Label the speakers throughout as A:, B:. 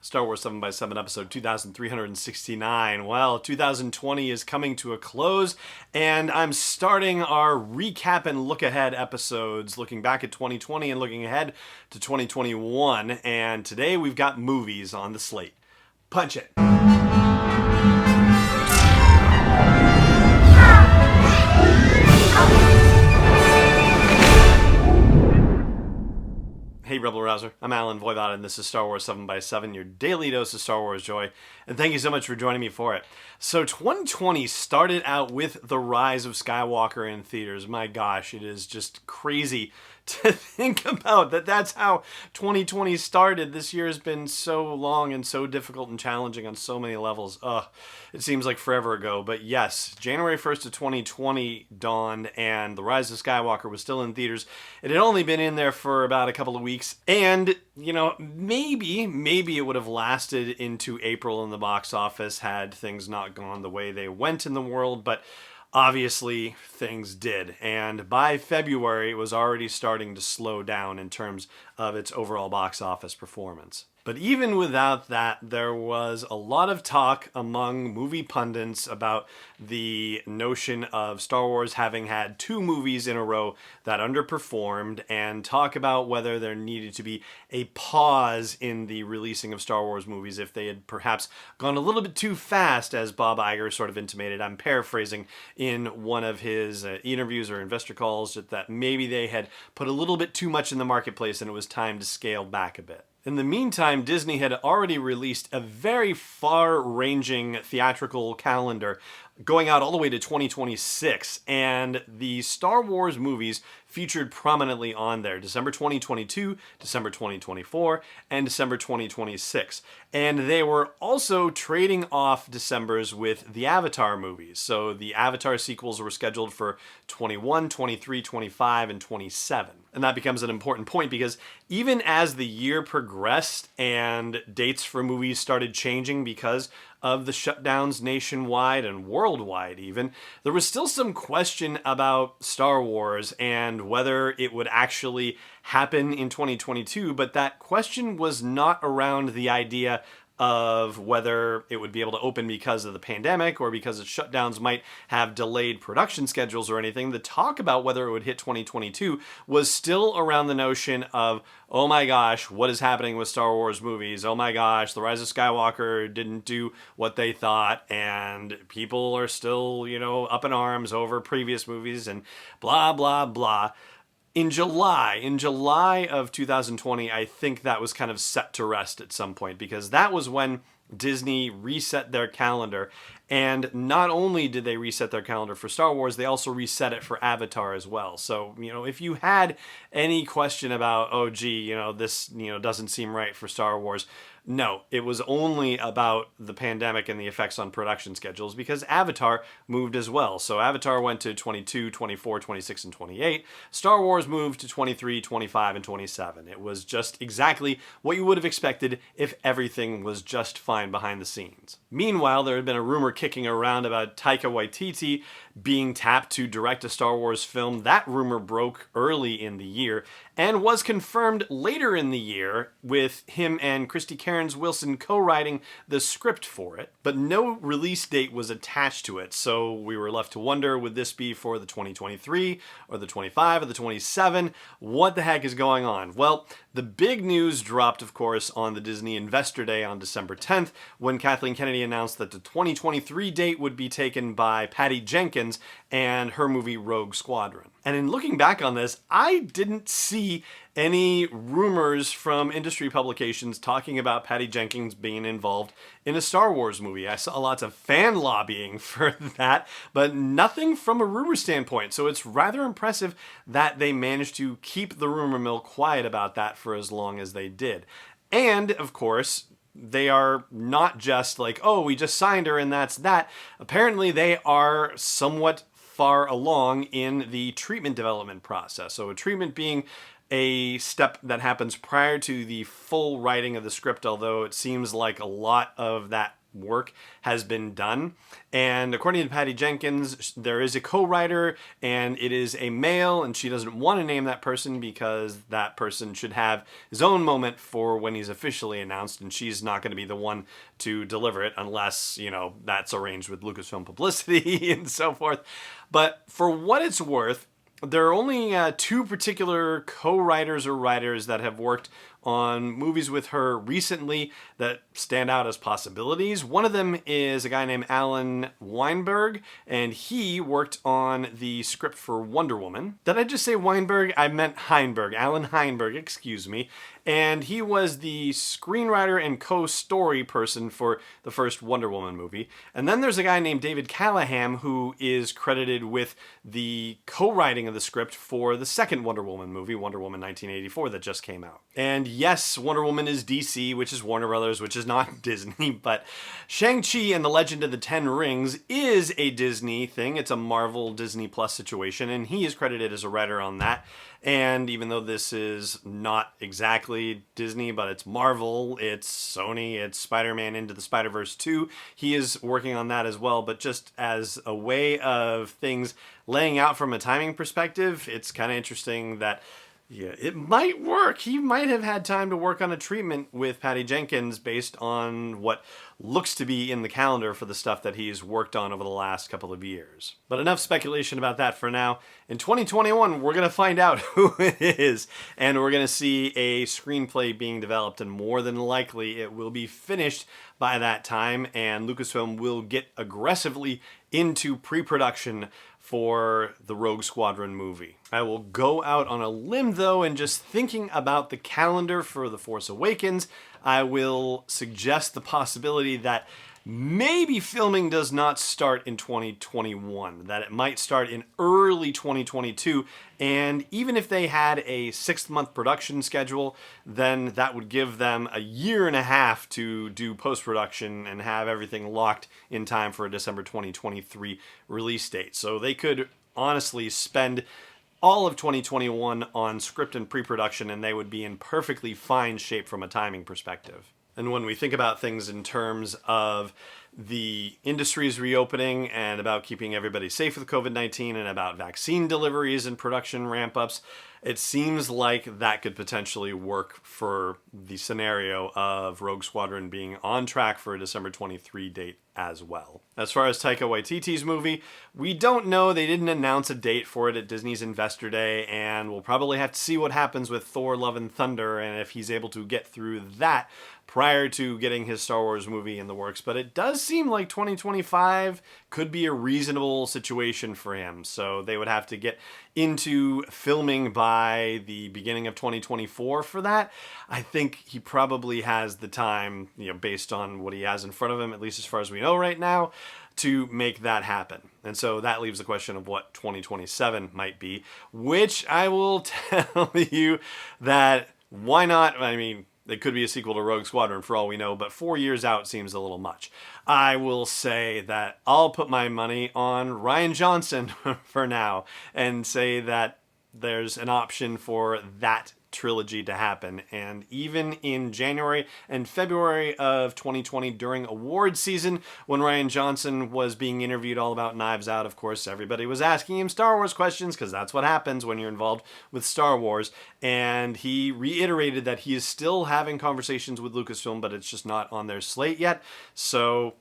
A: Star Wars 7x7 episode 2369. Well, 2020 is coming to a close, and I'm starting our recap and look ahead episodes, looking back at 2020 and looking ahead to 2021. And today we've got movies on the slate. Punch it. Hey Rebel Rouser, I'm Alan Voivod, and this is Star Wars 7x7, your daily dose of Star Wars joy, and thank you so much for joining me for it. So 2020 started out with The Rise of Skywalker in theaters. My gosh, it is just crazy to think about that's how 2020 started. This year has been so long and so difficult and challenging on so many levels. It seems like forever ago, but yes, January 1st of 2020 dawned, and The Rise of Skywalker was still in theaters. It had only been in there for about a couple of weeks, and maybe it would have lasted into April in the box office had things not gone the way they went in the world, but obviously things did, and by February it was already starting to slow down in terms of its overall box office performance. But even without that, there was a lot of talk among movie pundits about the notion of Star Wars having had two movies in a row that underperformed, and talk about whether there needed to be a pause in the releasing of Star Wars movies if they had perhaps gone a little bit too fast, as Bob Iger sort of intimated. I'm paraphrasing in one of his interviews or investor calls, that maybe they had put a little bit too much in the marketplace and it was time to scale back a bit. In the meantime, Disney had already released a very far-ranging theatrical calendar going out all the way to 2026, and the Star Wars movies featured prominently on there: December 2022, December 2024, and December 2026. And they were also trading off Decembers with the Avatar movies. So the Avatar sequels were scheduled for 21, 23, 25, and 27. And that becomes an important point because even as the year progressed and dates for movies started changing because of the shutdowns nationwide and worldwide even, there was still some question about Star Wars and whether it would actually happen in 2022, but that question was not around the idea of whether it would be able to open because of the pandemic or because its shutdowns might have delayed production schedules or anything. The talk about whether it would hit 2022 was still around the notion of, oh my gosh, what is happening with Star Wars movies? Oh my gosh, The Rise of Skywalker didn't do what they thought, and people are still, up in arms over previous movies and blah, blah, blah. In July of 2020, I think that was kind of set to rest at some point, because that was when Disney reset their calendar. And not only did they reset their calendar for Star Wars, they also reset it for Avatar as well. So, if you had any question about, this, doesn't seem right for Star Wars, no, it was only about the pandemic and the effects on production schedules, because Avatar moved as well. So Avatar went to 22, 24, 26, and 28. Star Wars moved to 23, 25, and 27. It was just exactly what you would have expected if everything was just fine behind the scenes. Meanwhile, there had been a rumor kicking around about Taika Waititi being tapped to direct a Star Wars film. That rumor broke early in the year and was confirmed later in the year, with him and Christy Cairns Wilson co-writing the script for it, but no release date was attached to it. So we were left to wonder, would this be for the 2023 or the 25 or the 27? What the heck is going on? Well, the big news dropped, of course, on the Disney Investor Day on December 10th, when Kathleen Kennedy announced that the 2023 date would be taken by Patty Jenkins and her movie Rogue Squadron. And in looking back on this, I didn't see any rumors from industry publications talking about Patty Jenkins being involved in a Star Wars movie. I saw lots of fan lobbying for that, but nothing from a rumor standpoint. So it's rather impressive that they managed to keep the rumor mill quiet about that for as long as they did. And, of course, they are not just like, oh, we just signed her and that's that. Apparently they are somewhat far along in the treatment development process. So a treatment being a step that happens prior to the full writing of the script, although it seems like a lot of that work has been done. And according to Patty Jenkins, there is a co-writer, and it is a male, and she doesn't want to name that person because that person should have his own moment for when he's officially announced, and she's not going to be the one to deliver it unless, that's arranged with Lucasfilm publicity and so forth. But for what it's worth, there are only two particular co-writers or writers that have worked on movies with her recently that stand out as possibilities. One of them is a guy named Alan Weinberg, and he worked on the script for Wonder Woman. Did I just say Weinberg? I meant Heinberg. Alan Heinberg, excuse me. And he was the screenwriter and co-story person for the first Wonder Woman movie. And then there's a guy named David Callahan who is credited with the co-writing of the script for the second Wonder Woman movie, Wonder Woman 1984, that just came out. And yes, Wonder Woman is DC, which is Warner Brothers, which is not Disney, but Shang-Chi and the Legend of the Ten Rings is a Disney thing. It's a Marvel Disney Plus situation, and he is credited as a writer on that. And even though this is not exactly Disney, but it's Marvel, it's Sony, it's Spider-Man Into the Spider-Verse 2, he is working on that as well. But just as a way of things laying out from a timing perspective, it's kind of interesting that it might work. He might have had time to work on a treatment with Patty Jenkins based on what looks to be in the calendar for the stuff that he's worked on over the last couple of years. But enough speculation about that for now. In 2021, we're going to find out who it is, and we're going to see a screenplay being developed, and more than likely it will be finished by that time, and Lucasfilm will get aggressively into pre-production for the Rogue Squadron movie. I will go out on a limb, though, and just thinking about the calendar for The Force Awakens, I will suggest the possibility that maybe filming does not start in 2021, that it might start in early 2022, and even if they had a 6-month production schedule, then that would give them a year and a half to do post-production and have everything locked in time for a December 2023 release date. So they could honestly spend all of 2021 on script and pre-production, and they would be in perfectly fine shape from a timing perspective. And when we think about things in terms of the industry's reopening and about keeping everybody safe with COVID-19 and about vaccine deliveries and production ramp-ups, it seems like that could potentially work for the scenario of Rogue Squadron being on track for a December 23 date as well. As far as Taika Waititi's movie, we don't know. They didn't announce a date for it at Disney's Investor Day, and we'll probably have to see what happens with Thor: Love and Thunder and if he's able to get through that prior to getting his Star Wars movie in the works. But it does seem like 2025 could be a reasonable situation for him. So they would have to get into filming by the beginning of 2024 for that. I think he probably has the time, based on what he has in front of him, at least as far as we know right now, to make that happen. And so that leaves the question of what 2027 might be, which I will tell you that why not? I mean, it could be a sequel to Rogue Squadron for all we know, but 4 years out seems a little much. I will say that I'll put my money on Rian Johnson for now and say that there's an option for that trilogy to happen. And even in January and February of 2020 during award season, when Rian Johnson was being interviewed all about Knives Out, of course, everybody was asking him Star Wars questions because that's what happens when you're involved with Star Wars. And he reiterated that he is still having conversations with Lucasfilm, but it's just not on their slate yet. So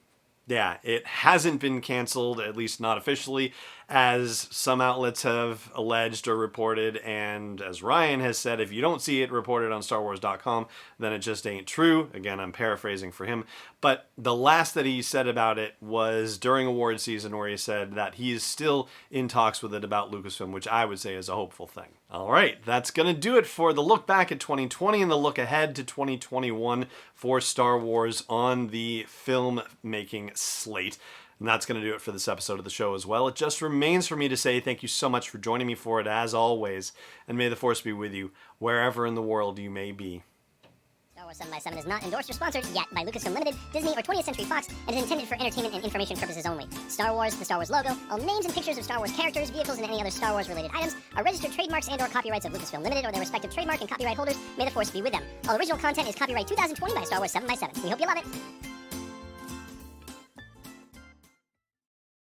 A: yeah, it hasn't been canceled, at least not officially, as some outlets have alleged or reported, and as Ryan has said, if you don't see it reported on StarWars.com, then it just ain't true. Again, I'm paraphrasing for him. But the last that he said about it was during award season, where he said that he is still in talks with it about Lucasfilm, which I would say is a hopeful thing. All right, that's going to do it for the look back at 2020 and the look ahead to 2021 for Star Wars on the filmmaking slate. And that's going to do it for this episode of the show as well. It just remains for me to say thank you so much for joining me for it, as always. And may the Force be with you, wherever in the world you may be.
B: Star Wars 7x7 is not endorsed or sponsored yet by Lucasfilm Limited, Disney, or 20th Century Fox, and is intended for entertainment and information purposes only. Star Wars, the Star Wars logo, all names and pictures of Star Wars characters, vehicles, and any other Star Wars-related items are registered trademarks and/or copyrights of Lucasfilm Limited or their respective trademark and copyright holders. May the Force be with them. All original content is copyright 2020 by Star Wars 7x7. We hope you love it.